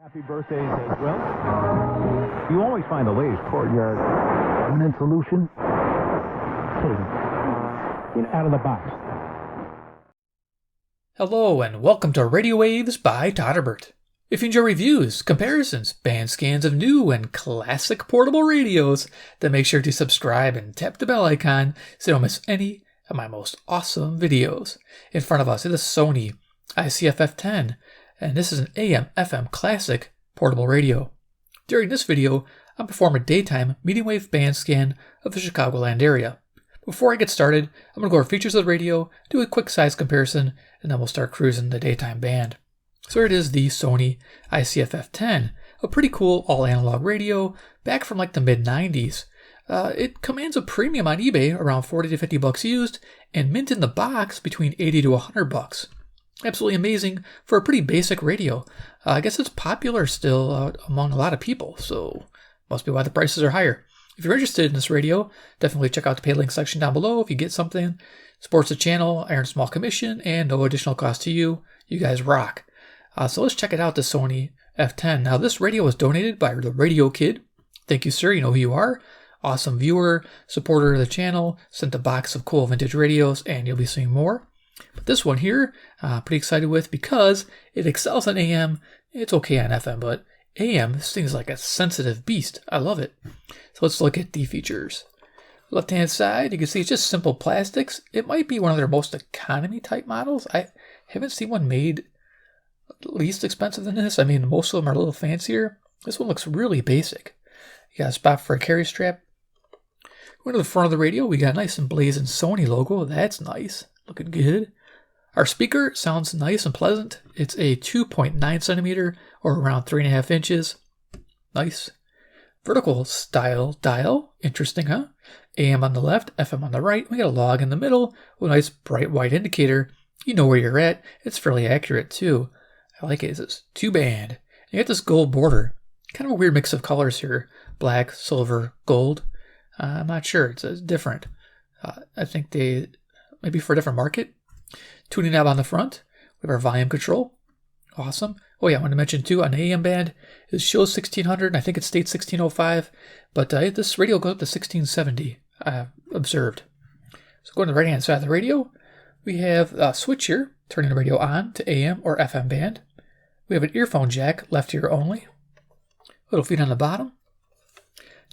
Happy birthdays as well. You always find the latest courtyard permanent solution. Out of the box. Hello and welcome to Radio Waves by Todderbert. If you enjoy reviews, comparisons, band scans of new and classic portable radios, then make sure to subscribe and tap the bell icon so you don't miss any of my most awesome videos. In front of us is a Sony ICF-F10, and this is an AM/FM classic portable radio. During this video, I'll perform a daytime medium wave band scan of the Chicagoland area. Before I get started, I'm going to go over features of the radio, do a quick size comparison, and then we'll start cruising the daytime band. So here it is, the Sony ICF-F10, a pretty cool all-analog radio back from like the mid-90s. It commands a premium on eBay, around 40 to 50 bucks used, and mint in the box between 80 to 100 bucks. Absolutely amazing for a pretty basic radio. I guess it's popular still among a lot of people, so must be why the prices are higher. If you're interested in this radio, definitely check out the paid link section down below if you get something. Supports the channel, I earn a small commission, and no additional cost to you. You guys rock. So let's check it out, the Sony F10. Now this radio was donated by the Radio Kid. Thank you, sir. You know who you are. Awesome viewer, supporter of the channel, sent a box of cool vintage radios, and you'll be seeing more. But this one here, pretty excited with because it excels on AM. It's okay on FM, but AM, this thing is like a sensitive beast. I love it. So let's look at the features. Left-hand side, you can see it's just simple plastics. It might be one of their most economy type models. I haven't seen one made least expensive than this. I mean, most of them are a little fancier. This one looks really basic. You got a spot for a carry strap. Going to the front of the radio, we got a nice and blazing Sony logo. That's nice. Looking good. Our speaker sounds nice and pleasant. It's a 2.9 centimeter or around 3.5 inches. Nice. Vertical style dial. Interesting, huh? AM on the left, FM on the right. We got a log in the middle with a nice bright white indicator. You know where you're at. It's fairly accurate too. I like it. It's 2-band. You got this gold border. Kind of a weird mix of colors here. Black, silver, gold. I'm not sure. It's different. I think they maybe for a different market. Tuning knob on the front. We have our volume control. Awesome. Oh yeah, I want to mention too, on the AM band, it shows 1600, and I think it states 1605, but this radio goes up to 1670, observed. So going to the right-hand side of the radio, we have a switch here, turning the radio on to AM or FM band. We have an earphone jack, left ear only. Little feet on the bottom.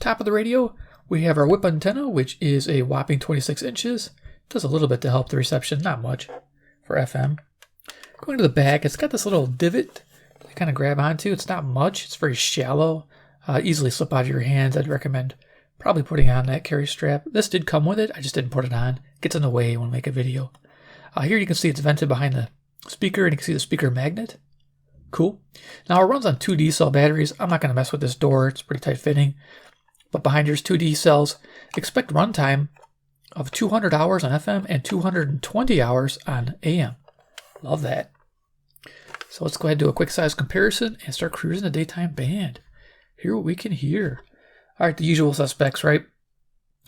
Top of the radio, we have our whip antenna, which is a whopping 26 inches. Does a little bit to help the reception, not much for FM. Going to the back, it's got this little divot to kind of grab onto. It's not much, it's very shallow. Easily slip out of your hands. I'd recommend probably putting on that carry strap. This did come with it, I just didn't put it on. It gets in the way when we make a video. Here you can see it's vented behind the speaker, and you can see the speaker magnet. Cool. Now it runs on 2 D-cell batteries. I'm not going to mess with this door, it's pretty tight fitting. But behind here's 2 D-cells. Expect runtime of 200 hours on FM and 220 hours on AM. Love that. So let's go ahead and do a quick size comparison and start cruising the daytime band. Hear what we can hear. All right, the usual suspects, right?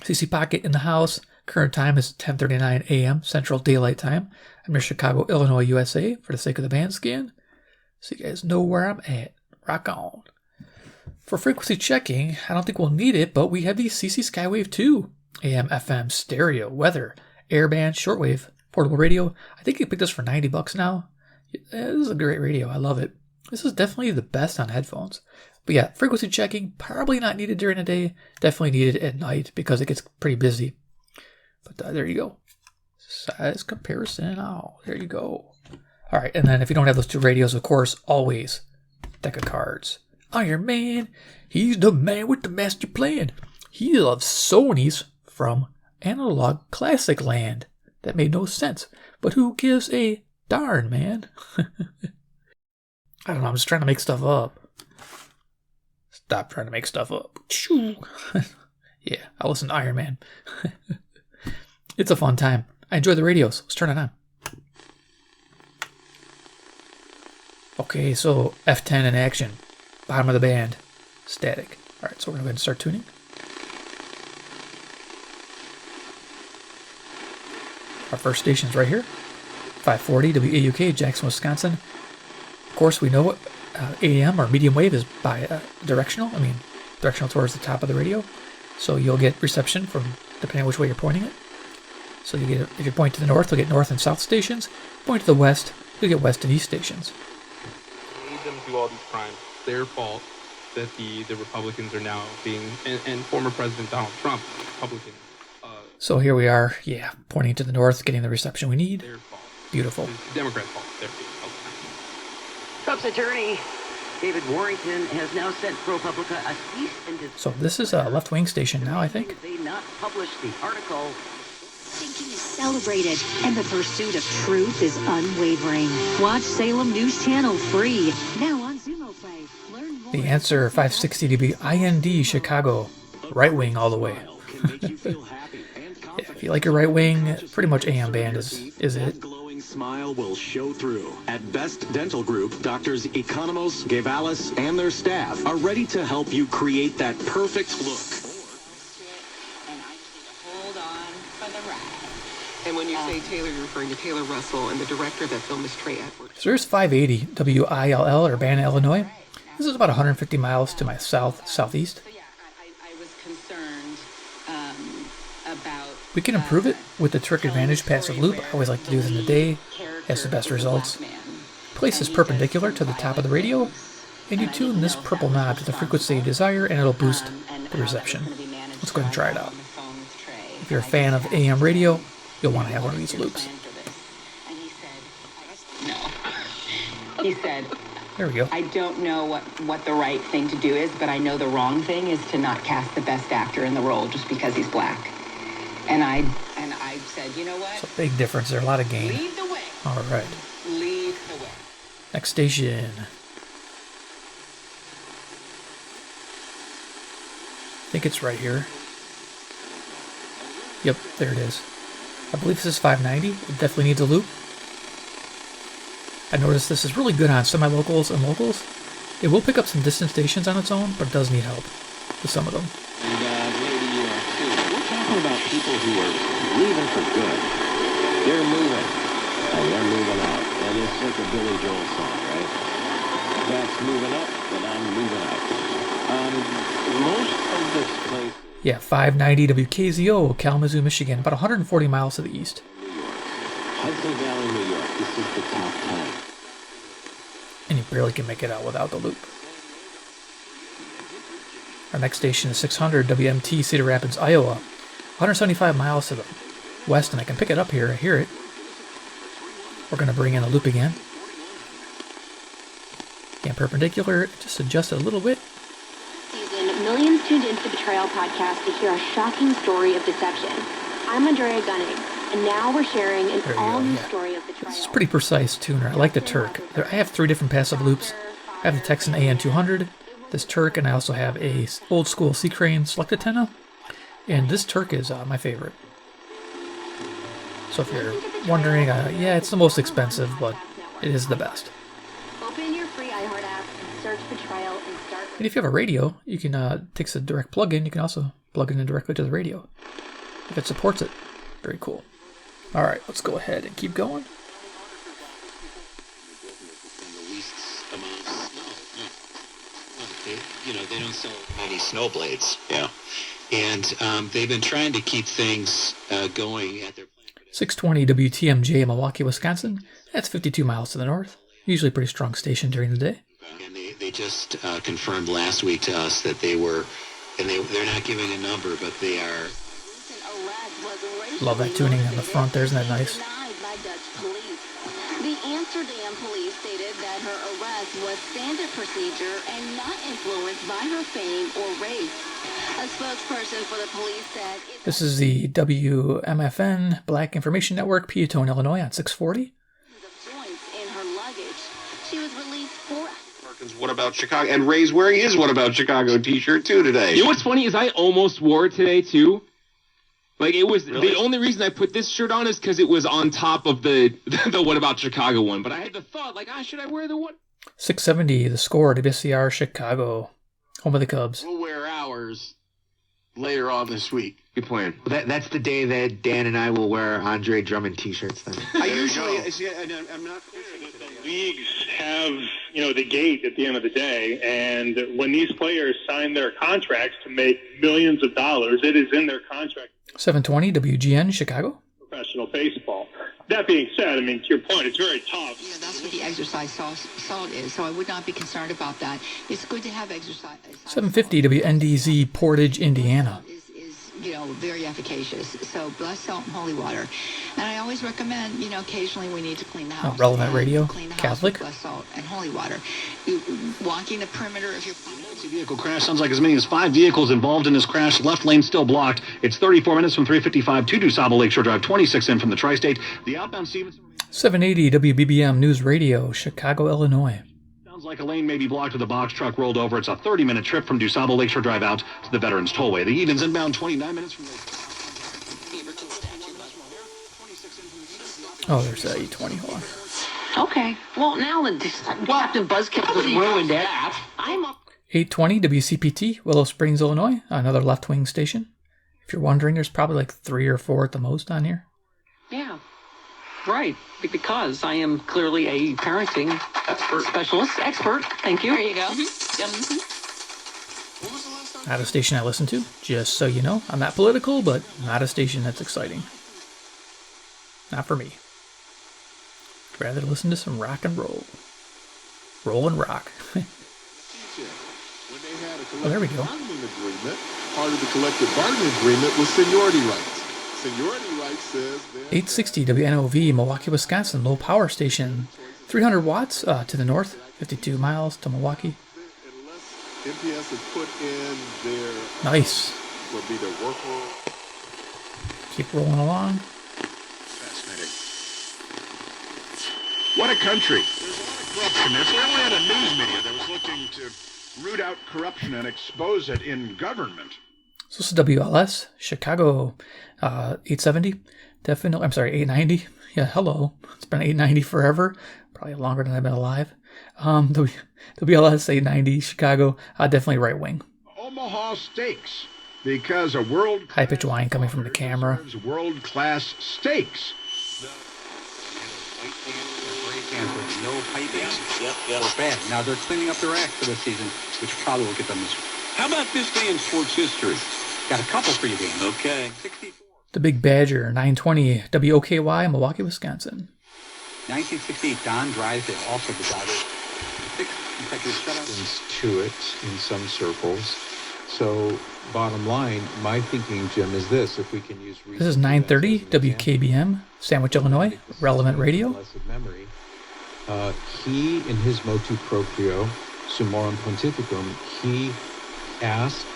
CC pocket in the house. Current time is 10:39 a.m. Central Daylight Time. I'm near Chicago, Illinois, USA for the sake of the band scan. So you guys know where I'm at. Rock on. For frequency checking, I don't think we'll need it, but we have the CC Skywave 2 AM/FM stereo, weather, airband, shortwave, portable radio. I think you picked this for 90 bucks now. This is a great radio. I love it. This is definitely the best on headphones. But yeah, frequency checking, probably not needed during the day. Definitely needed at night because it gets pretty busy. But there you go. Size comparison. Oh, there you go. All right, and then if you don't have those 2 radios, of course, always deck of cards. Iron Man, he's the man with the master plan. He loves Sonys from Analog Classic Land. That made no sense. But who gives a darn, man? I don't know, I'm just trying to make stuff up. Stop trying to make stuff up. Yeah, I listen to Iron Man. It's a fun time. I enjoy the radios. Let's turn it on. Okay, so F10 in action. Bottom of the band. Static. All right, so we're going to go ahead and start tuning. Our first station's right here. 540 WAUK, Jackson, Wisconsin. Of course, we know AM or medium wave is bi-directional. Directional towards the top of the radio. So you'll get reception from depending on which way you're pointing it. So you get, if you point to the north, you'll get north and south stations. Point to the west, you'll get west and east stations. Made them do all these crimes. Their fault that the Republicans are now being, and former President Donald Trump, Republican. So here we are, pointing to the north, getting the reception we need. Their fault. Beautiful. It's Democrats' fault. Their fault. Trump's attorney, David Warrington, has now sent ProPublica a cease and desist. So this is a left-wing station now, I think. They not publish the article. Thinking is celebrated, and the pursuit of truth is unwavering. Watch Salem News Channel free, now on Zumo Play. Learn more. The answer 560 dB IND Chicago, right wing all the way. If you like your right wing, pretty much AM band is it. Glowing smile will show through. At Best Dental Group, doctors Economos, Gavalis, and their staff are ready to help you create that perfect look. And I just need to hold on for the ride. And when you say Taylor, you're referring to Taylor Russell, and the director of that film is Trey Edwards. So there's 580 WILL, Urbana, Illinois. This is about 150 miles to my southeast. So yeah, I was concerned about... We can improve it with the Terk Advantage Passive Loop. I always like to do this in the day. Has the best results. Place is perpendicular to the top of the radio, and you tune this purple knob to the frequency you desire, and it'll boost the reception. Let's go ahead and try it out. If you're a fan of AM radio, you'll want to have one of these loops. He said, there we go. I don't know what the right thing to do is, but I know the wrong thing is to not cast the best actor in the role just because he's black. And I said, you know what? It's a big difference there, a lot of gain. Lead the way. All right. Lead the way. Next station. I think it's right here. Yep, there it is. I believe this is 590. It definitely needs a loop. I noticed this is really good on semi-locals and locals. It will pick up some distant stations on its own, but it does need help with some of them. And lady, we're talking about people who are leaving for good. They're moving, and they're moving out. And it's like a Billy Joel song, right? That's moving up, and I'm moving out. Most of this place... Yeah, 590 WKZO, Kalamazoo, Michigan, about 140 miles to the east. New York. Hudson Valley, New York. This is the top 10. And you barely can make it out without the loop. Our next station is 600 WMT, Cedar Rapids, Iowa. 175 miles to the west, and I can pick it up here. I hear it. We're going to bring in a loop again. Again, perpendicular, just adjust it a little bit. Season, millions tuned into the Betrayal podcast to hear a shocking story of deception. I'm Andrea Gunning, and now we're sharing an all-new story of betrayal. This is a pretty precise tuner. I like the Terk. I have 3 different passive loops. I have the Texan AN200, this Terk, and I also have a old-school C-Crane select antenna. And this Terk is my favorite. So if you're wondering, yeah, it's the most expensive, but it is the best. Open your free iHeart app, search Betrayal, and start. And if you have a radio, you can take a direct plug-in. You can also plug it in directly to the radio if it supports it. Very cool. All right, let's go ahead and keep going. They don't sell many snow blades. Yeah. And they've been trying to keep things going at their plant. 620 WTMJ, Milwaukee, Wisconsin. That's 52 miles to the north. Usually a pretty strong station during the day. And they just confirmed last week to us that they were, and they're not giving a number, but they are. Love that tuning on the front there, isn't that nice? The Amsterdam police stated that her arrest was standard procedure and not influenced by her fame or race. A spokesperson for the police said... This is the WMFN Black Information Network, Peatone, Illinois on 640. ...in her luggage. She was released for... What About Chicago? And Ray's wearing his What About Chicago t-shirt, too, today. You know what's funny is I almost wore it today, too. Like, it was, really? The only reason I put this shirt on is because it was on top of the What About Chicago one. But I had the thought, like, should I wear the one? 670, the score, WCR Chicago, home of the Cubs. We'll wear ours later on this week. Good plan. Well, that's the day that Dan and I will wear Andre Drummond t-shirts then. I usually, see, I'm not... leagues have, the gate at the end of the day, and when these players sign their contracts to make millions of dollars, it is in their contract. 720 WGN, Chicago. Professional baseball. That being said, to your point, it's very tough. That's what the exercise salt is, so I would not be concerned about that. It's good to have exercise. 750 WNDZ, Portage, Indiana. Very efficacious. So blessed salt and holy water. And I always recommend, occasionally we need to clean the house. Relevant radio, clean the Catholic. House with blessed salt and holy water. Walking the perimeter of your vehicle crash. Sounds like as many as 5 vehicles involved in this crash. Left lane still blocked. It's 34 minutes from 355 to DuSable Lakeshore Drive, 26 in from the Tri-State. The outbound Stevenson. 780 WBBM News Radio, Chicago, Illinois. Sounds like a lane may be blocked with a box truck rolled over. It's a 30-minute trip from DuSable Lakeshore Drive out to the Veterans Tollway. The Edens inbound 29 minutes from Oh, there's a 820. Hold on. Okay. Well, now Captain Buzzkill has ruined it. I'm up. 820 WCPT, Willow Springs, Illinois. Another left-wing station. If you're wondering, there's probably like 3 or 4 at the most on here. Yeah. Right, because I am clearly a parenting expert. Thank you. There you go. Not a station I listen to, just so you know. I'm not political, but not a station that's exciting. Not for me. I'd rather listen to some rock and roll. Roll and rock. Oh, there we go. Part of the collective bargaining agreement was seniority rights. Seniority rights says 860 WNOV, Milwaukee, Wisconsin, low power station. 300 watts to the north, 52 miles to Milwaukee. MPS has put in their Nice. will be their work rule. Keep rolling along. Fascinating. What a country. There's a lot of corruption. If we only had a news media that was looking to root out corruption and expose it in government. So this is WLS, Chicago, 870. Definitely, I'm sorry, 890. Yeah, hello. It's been 890 forever. Probably longer than I've been alive. WLS 890, Chicago, definitely right wing. Omaha Steaks, because a world high pitch whine coming from the camera. World class steaks. No piping. Yep. Or bad. Now they're cleaning up their act for this season, which probably will get them this. How about this day in sports history? Got a couple for you, Dan. Okay. 64. The Big Badger, 920 WOKY, Milwaukee, Wisconsin. 1968, Don Drysdale, also the Dodgers. 6 consecutive shutouts. To it in some circles. So, bottom line, my thinking, Jim, is this: if we can use. This is 930 WKBM, Sandwich, Illinois, relevant radio. Memory. He, in his motu proprio, Summorum Pontificum, he asked,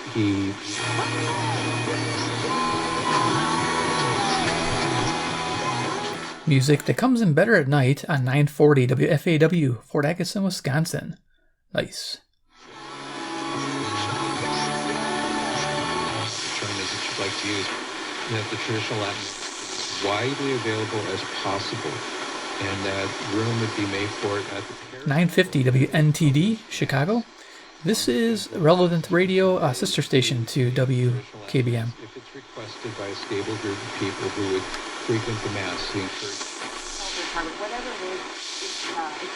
Music that comes in better at night on 940 WFAW, Fort Atkinson, Wisconsin. Nice. Term is that you'd like to use, that the traditional Latin is widely available as possible, and that room would be made for it at the 950 WNTD, Chicago. This is relevant radio sister station to WKBM. If it's requested by a stable group of people who would frequent the Mass, he encouraged. Whatever it is, it's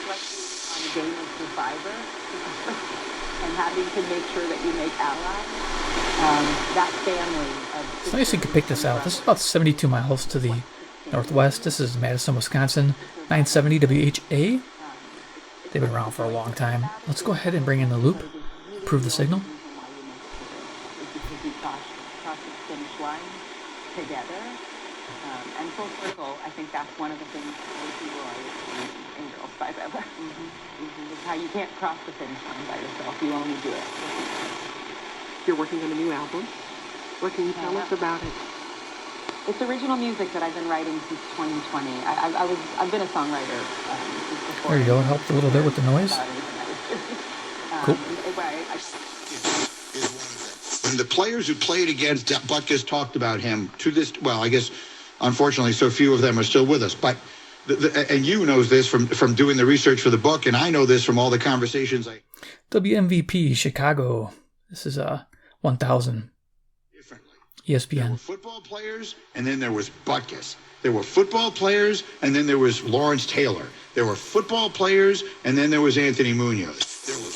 like on a game of Survivor and having to make sure that you make allies. That family. It's nice you could pick this out. This is about 72 miles to the northwest. This is Madison, Wisconsin, 970 WHA. They've been around for a long time. Let's go ahead and bring in the loop. Prove the signal. Cross the finish line together. And full circle, I think that's one of the things Lucy Roy in Girls 5 Ever. Is how you can't cross the finish line by yourself. You only do it. You're working on a new album. What can you tell us about it? It's original music that I've been writing since 2020. I've been a songwriter since before. There you go. It helped a little bit with the noise. Cool. And the players who played against Butkus talked about him to this. Well, I guess, unfortunately, so few of them are still with us. But and you knows this from doing the research for the book, and I know this from all the conversations. WMVP Chicago. This is 1000. There ESPN. were football players, and then there was Butkus. There were football players, and then there was Lawrence Taylor. There were football players, and then there was Anthony Munoz.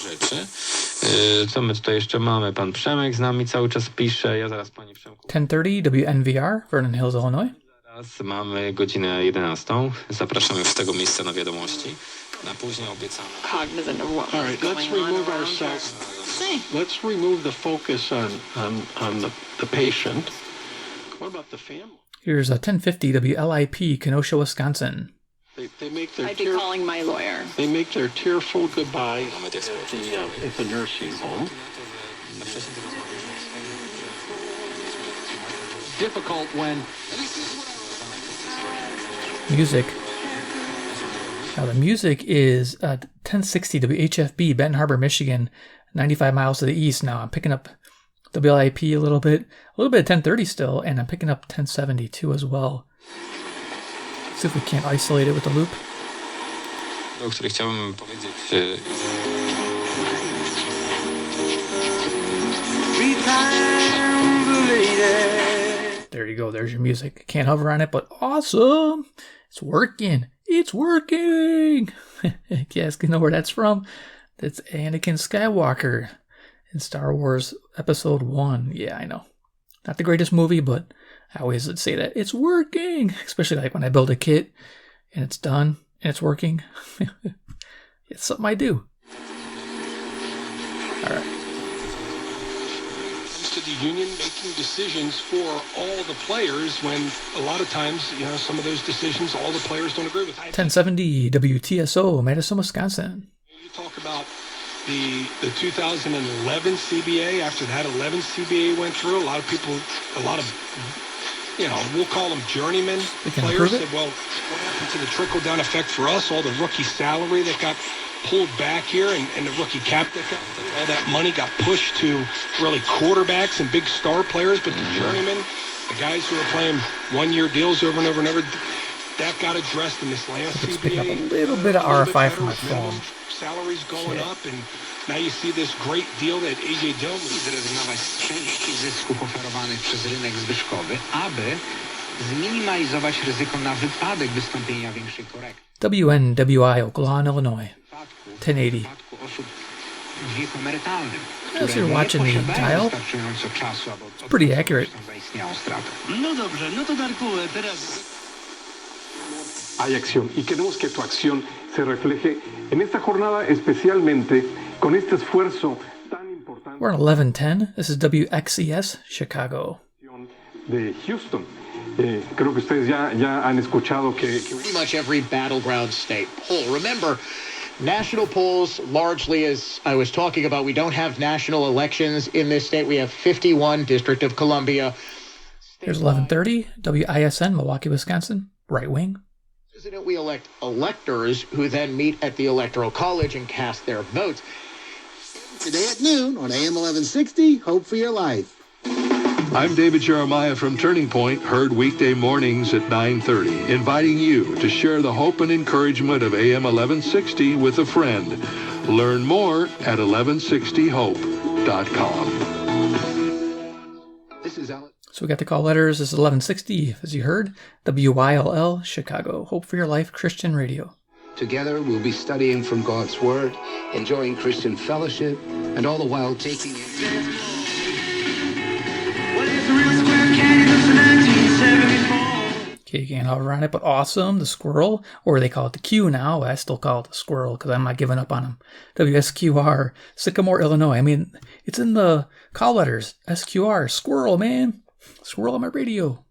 Rzeczy. Co my tutaj jeszcze mamy? Pan Przemek z nami cały czas pisze. Ja zaraz, panie Przemku. 10:30 WNVR, Vernon Hills, Illinois. Zaraz mamy godzinę 11. Zapraszamy z tego miejsca na wiadomości. Na później obiecamy. Cognizant of what all right, let's remove ourselves. Let's remove the focus on the patient. What about the family? Here's a 10:50 WLIP, Kenosha, Wisconsin. They make their I'd be calling my lawyer. They make their tearful goodbye at the nursing home. Difficult when Music. Now the music is 1060 WHFB, Benton Harbor, Michigan, 95 miles to the east. Now I'm picking up WLIP a little bit of 1030 still, and I'm picking up 1072 as well. See if we can't isolate it with the loop. O której chciałbym powiedzieć. There you go. There's your music. Can't hover on it, but awesome. It's working. It's working. You guys can know where that's from. That's Anakin Skywalker in Star Wars Episode 1. Yeah, I know. Not the greatest movie, but I always would say that it's working. Especially like when I build a kit and it's done and it's working. It's something I do. All right. To the union making decisions for all the players when a lot of times, some of those decisions all the players don't agree with. 1070 WTSO, Madison, Wisconsin. You talk about the 2011 CBA. After that 11 CBA went through, a lot of we'll call them journeyman players said, well, what happened to the trickle-down effect for us? All the rookie salary that got pulled back here and the rookie cap that got, all that money got pushed to really quarterbacks and big star players, but the journeymen, the guys who are playing one-year deals over and over and over, that got addressed in this last CBA. Let's pick up a little bit of RFI from my phone. Salaries going up, and now you see this great deal that AJ Dillon zrezygnować z części zysków oferowanych przez rynek zwyżkowy, aby zminimalizować ryzyko na wypadek wystąpienia większej korekty. WNWI, Oklahoma, Illinois. 1080. As you're watching the dial, it's pretty accurate. No dobrze, no to Darku, teraz... Hay acción y queremos que tu acción se refleje en esta jornada, especialmente con este esfuerzo tan importante. We're on 1110. This is WXES, Chicago. De Houston. Creo que ustedes ya han escuchado que pretty much every battleground state poll. Remember, national polls largely, as I was talking about, we don't have national elections in this state. We have 51, District of Columbia. Here's 1130, WISN, Milwaukee, Wisconsin, right wing. President, we elect electors who then meet at the Electoral College and cast their votes. Today at noon on AM 1160, Hope for Your Life. I'm David Jeremiah from Turning Point, heard weekday mornings at 9:30, inviting you to share the hope and encouragement of AM 1160 with a friend. Learn more at 1160hope.com. This is Alex. So we got the call letters. This is 1160, as you heard, WYLL, Chicago, Hope for Your Life Christian Radio. Together, we'll be studying from God's Word, enjoying Christian fellowship, and all the while taking it. Okay, you can't hover on it, but awesome. The squirrel, or they call it the Q now. I still call it the squirrel because I'm not giving up on them. WSQR, Sycamore, Illinois. I mean, it's in the call letters. SQR, squirrel, man. Squirrel on my radio.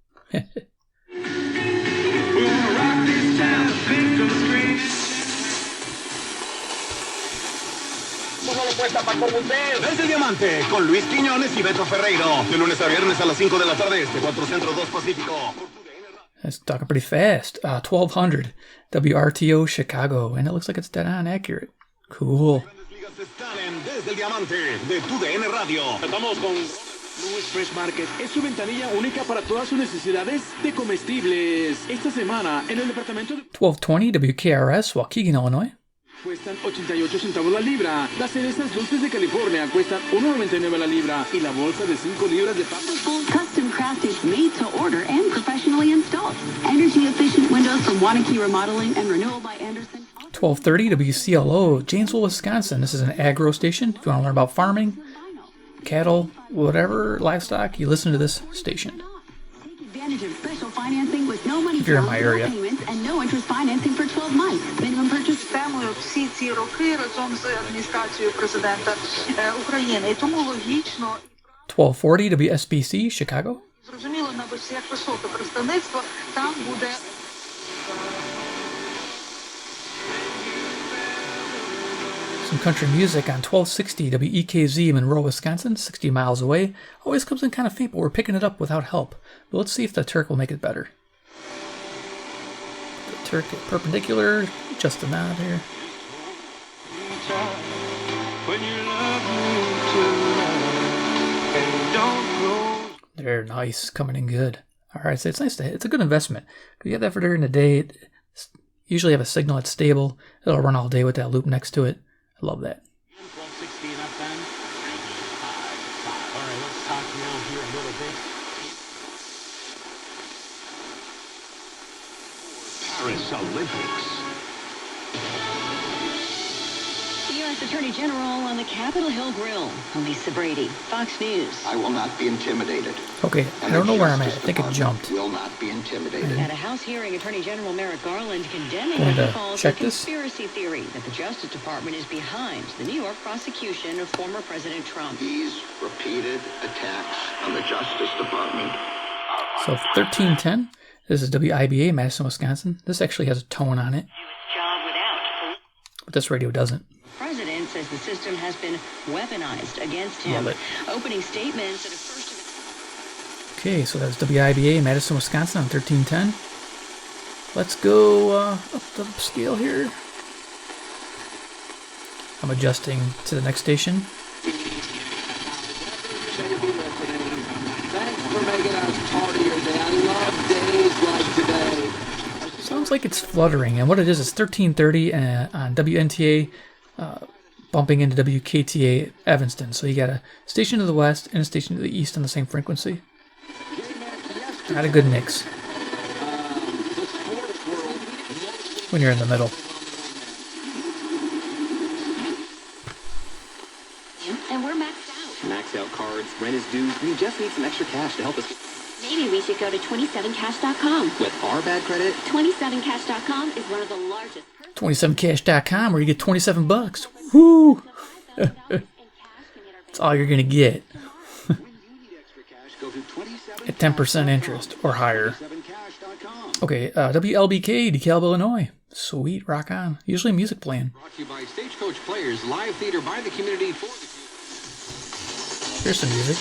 Desde el Diamante, con Luis Quiñones y Beto Ferreiro. De lunes a viernes a las 5 de la tarde, 4 Centro, 2 Pacífico. That's talking pretty fast. 1200, WRTO, Chicago. And it looks like it's dead on accurate. Cool. Desde el Diamante, de TUDN Radio. Estamos con Louis Fresh Market. Es su ventanilla única para todas sus necesidades de comestibles. Esta semana, en el departamento de 1220, WKRS, Waukegan, Illinois. Cuestan 88 centavos la libra. Las cerezas dulces de California cuestan 1.99 la libra. Y la bolsa de 5 libras de papas. Custom crafted, made to order, and professionally installed. Energy efficient windows from Wanakee Remodeling and Renewal by Anderson. 1230 WCLO, Janesville, Wisconsin. This is an agro station. If you want to learn about farming, cattle, whatever, livestock, you listen to this station. Advantage of special financing with no money If you're in my down, no area. payments, and no interest financing for 12 months. Minimum purchase. Всі ці роки разом з адміністрацією президента України. І тому логічно 1240 WSBC, Chicago. зрозуміло, як високе представництво там буде. Some country music on 1260 WEKZ, Monroe, Wisconsin, 60 miles away. Always comes in kind of faint, but we're picking it up without help. But let's see if the Terk will make it better. The Terk perpendicular, just a nod here. They're nice, coming in good. All right, so it's nice it's a good investment. You have that for during the day. Usually have a signal that's stable. It'll run all day with that loop next to it. I love that. 1260 and up then. All right, let's talk now here a little bit. Paris Olympics. The U.S. Attorney General on the Capitol Hill Grill. Lisa Brady, Fox News. I will not be intimidated. Okay, I don't know where I'm at. I think it jumped. Will not be intimidated. At a House hearing, Attorney General Merrick Garland condemning Going what to he calls a check this. conspiracy theory that the Justice Department is behind the New York prosecution of former President Trump. These repeated attacks on the Justice Department. So 1310. This is WIBA, Madison, Wisconsin. This actually has a tone on it. But this radio doesn't. The president says the system has been weaponized against him. Love it. Opening statements at a first of its... Okay, so that's WIBA, Madison, Wisconsin on 1310. Let's go up the scale here. I'm adjusting to the next station. Thanks for making us part of your day. I love days like today. Sounds like it's fluttering, and what it is 1330 on WNTA, bumping into WKTA Evanston. So you got a station to the west and a station to the east on the same frequency. Not a good mix when you're in the middle. And we're maxed out. Max out cards, rent is due. We just need some extra cash to help us. Maybe we should go to 27cash.com. With our bad credit, 27cash.com is one of the largest. 27cash.com where you get 27 bucks. Woo! That's all you're going to get. At 10% interest or higher. Okay, WLBK, DeKalb, Illinois. Sweet, rock on. Usually music playing. Brought to you by Stagecoach Players, live theater by the community for the... Here's some music.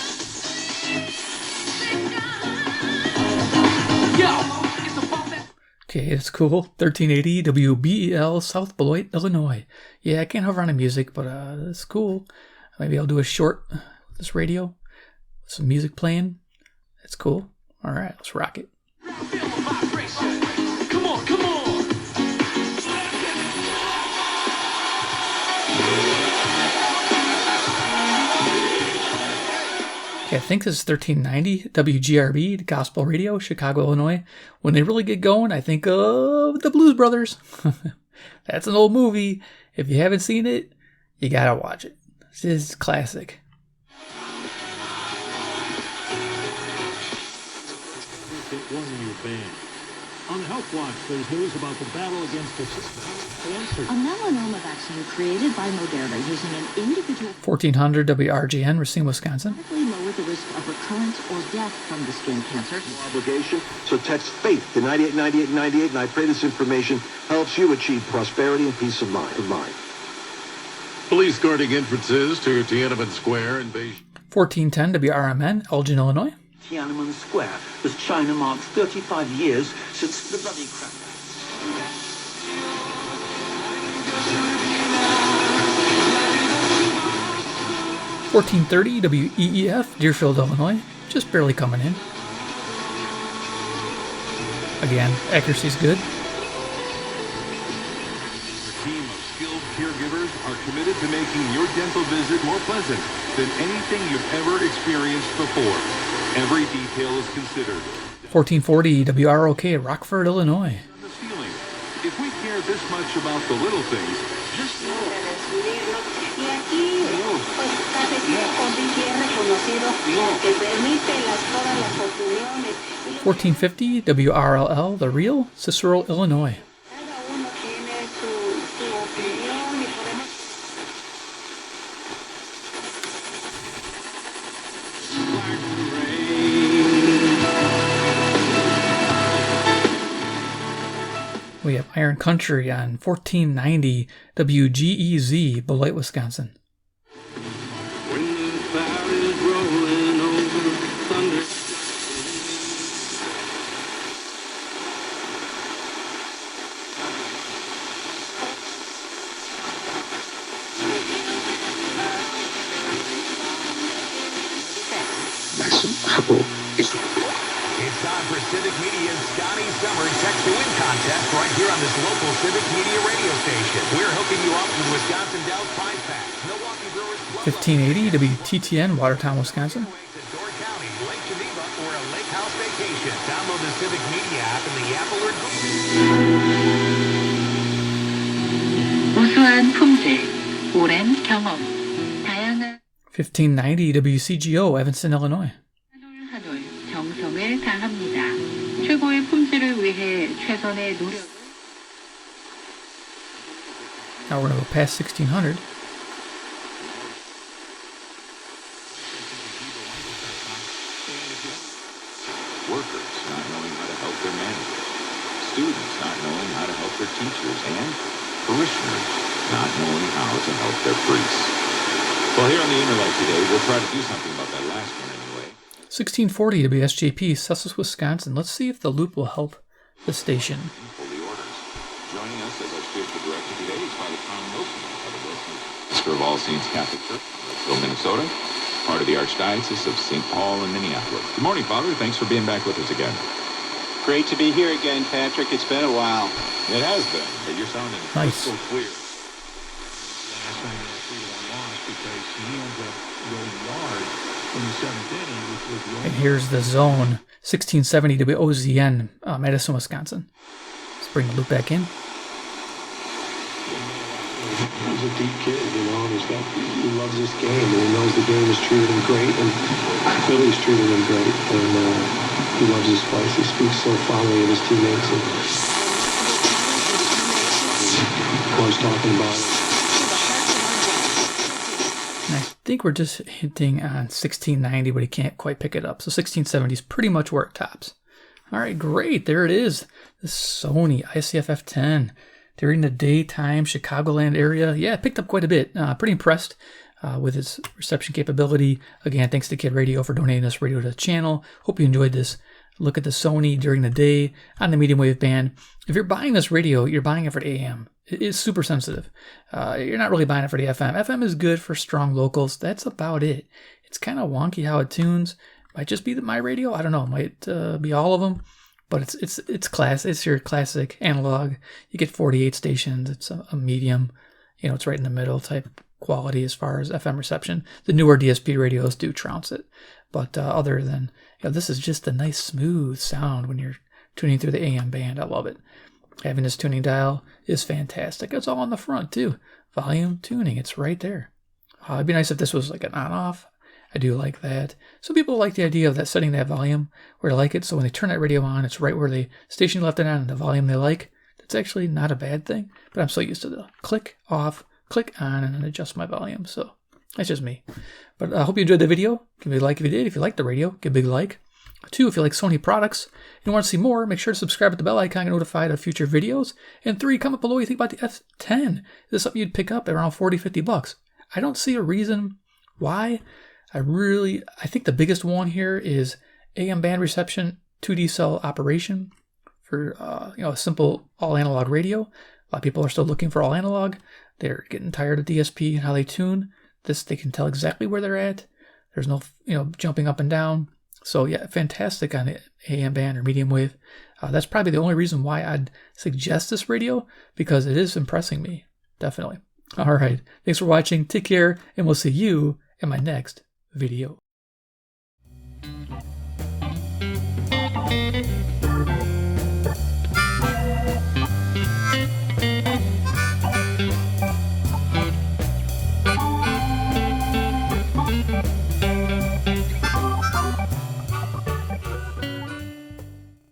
Okay, it's cool. 1380 WBEL, South Beloit, Illinois. Yeah, I can't hover on the music, but it's cool. Maybe I'll do a short with this radio. Some music playing. It's cool. All right, let's rock it. Come on, come on. Okay, I think this is 1390 WGRB, the Gospel Radio, Chicago, Illinois. When they really get going, I think of the Blues Brothers. That's an old movie. If you haven't seen it, you gotta watch it. This is classic. It wasn't your band. On Health Watch, there's news about the battle against the cancer. A melanoma vaccine created by Moderna using an individual 1400 WRGN, Racine, Wisconsin. lower the risk of recurrence or death from the skin cancer. Obligation. So text FAITH to 989898, and I pray this information helps you achieve prosperity and peace of mind. Police guarding entrances to Tiananmen Square in Beijing. 1410 WRMN, Elgin, Illinois. Tiananmen Square, as China marks 35 years since the bloody crackdown. 1430 WEEF, Deerfield, Illinois. Just barely coming in. Again, accuracy's good. Our team of skilled caregivers are committed to making your dental visit more pleasant than anything you've ever experienced before. Every detail is considered. 1440 WROK, Rockford, Illinois. The feeling. If we care this much about the little things, just 1450 WRLL, The Real, Cicero, Illinois. We have Iron Country on 1490 WGEZ, Beloit, Wisconsin. when the cloud is rolling over thunder. It's time for Civic Media's Scotty Summer Text to Win contest right here on this local Civic Media radio station. We're hooking you up with Wisconsin Dells prize packs, Milwaukee Brewers Club 1580 WTTN, Watertown, Wisconsin. Door County, Lake Geneva, or a lake house vacation. Download the Civic Media app in the Apple or 우수한 품질, 오랜 경험, 다양한 1590 WCGO, Evanston, Illinois. 한올 정성을 다합니다. 최고의 품질을 위해 최선의 노력. Now we're going to go past 1600. Workers not knowing how to help their managers, students not knowing how to help their teachers, and parishioners not knowing how to help their priests. Well, here on the Interlight today, we'll try to do something about that last one anyway. 1640 WSJP, Sussex, Wisconsin. Let's see if the loop will help the station. Joining us as our spiritual director today is Father Tom Wilson, pastor of All Saints Catholic Church, Louisville, Minnesota, part of the Archdiocese of St. Paul and Minneapolis. Good morning, Father. Thanks for being back with us again. Great to be here again, Patrick. It's been a while. It has been, but you're sounding Nice. crystal clear. Last time that 3-1 loss because he ends up going yard in the seventh inning, which was the And here's the zone, 1670 WOZN, Madison, Wisconsin. Let's bring the loop back in. He's a deep kid, you know, and he loves this game, and he knows the game has treated him great, and Philly's treated him great, and he loves his place. He speaks so fondly of his teammates, and always talking about it. And I think we're just hinting on 1690, but he can't quite pick it up. So 1670 is pretty much where it tops. All right, great. There it is. The Sony ICF-F10. During the daytime Chicagoland area. Yeah, it picked up quite a bit. Pretty impressed with its reception capability. Again, thanks to Kid Radio for donating this radio to the channel. Hope you enjoyed this look at the Sony during the day on the medium wave band. If you're buying this radio, you're buying it for the AM. It is super sensitive. You're not really buying it for the FM. FM is good for strong locals. That's about it. It's kind of wonky how it tunes. Might just be my radio. I don't know. Might be all of them. But it's class. It's your classic analog. You get 48 stations. It's a medium. You know, it's right in the middle type quality as far as FM reception. The newer DSP radios do trounce it. But other than, you know, this is just a nice smooth sound when you're tuning through the AM band. I love it. Having this tuning dial is fantastic. It's all on the front too. Volume tuning. It's right there. It'd be nice if this was like an on-off. I do like that. Some people like the idea of that setting that volume where they like it. So when they turn that radio on, it's right where the station left it on and the volume they like. That's actually not a bad thing. But I'm so used to the click off, click on, and then adjust my volume. So that's just me. But I hope you enjoyed the video. Give me a like if you did. If you liked the radio, give a big like. 2, if you like Sony products and you want to see more, make sure to subscribe with the bell icon, get notified of future videos. And 3, comment below what you think about the F10. Is this something you'd pick up at around $40-50? I don't see a reason why. I think the biggest one here is AM band reception, 2D cell operation for a simple all analog radio. A lot of people are still looking for all analog. They're getting tired of DSP and how they tune. This, they can tell exactly where they're at. There's no jumping up and down. So yeah, fantastic on the AM band or medium wave. That's probably the only reason why I'd suggest this radio, because it is impressing me. Definitely. All right. Thanks for watching. Take care, and we'll see you in my next video.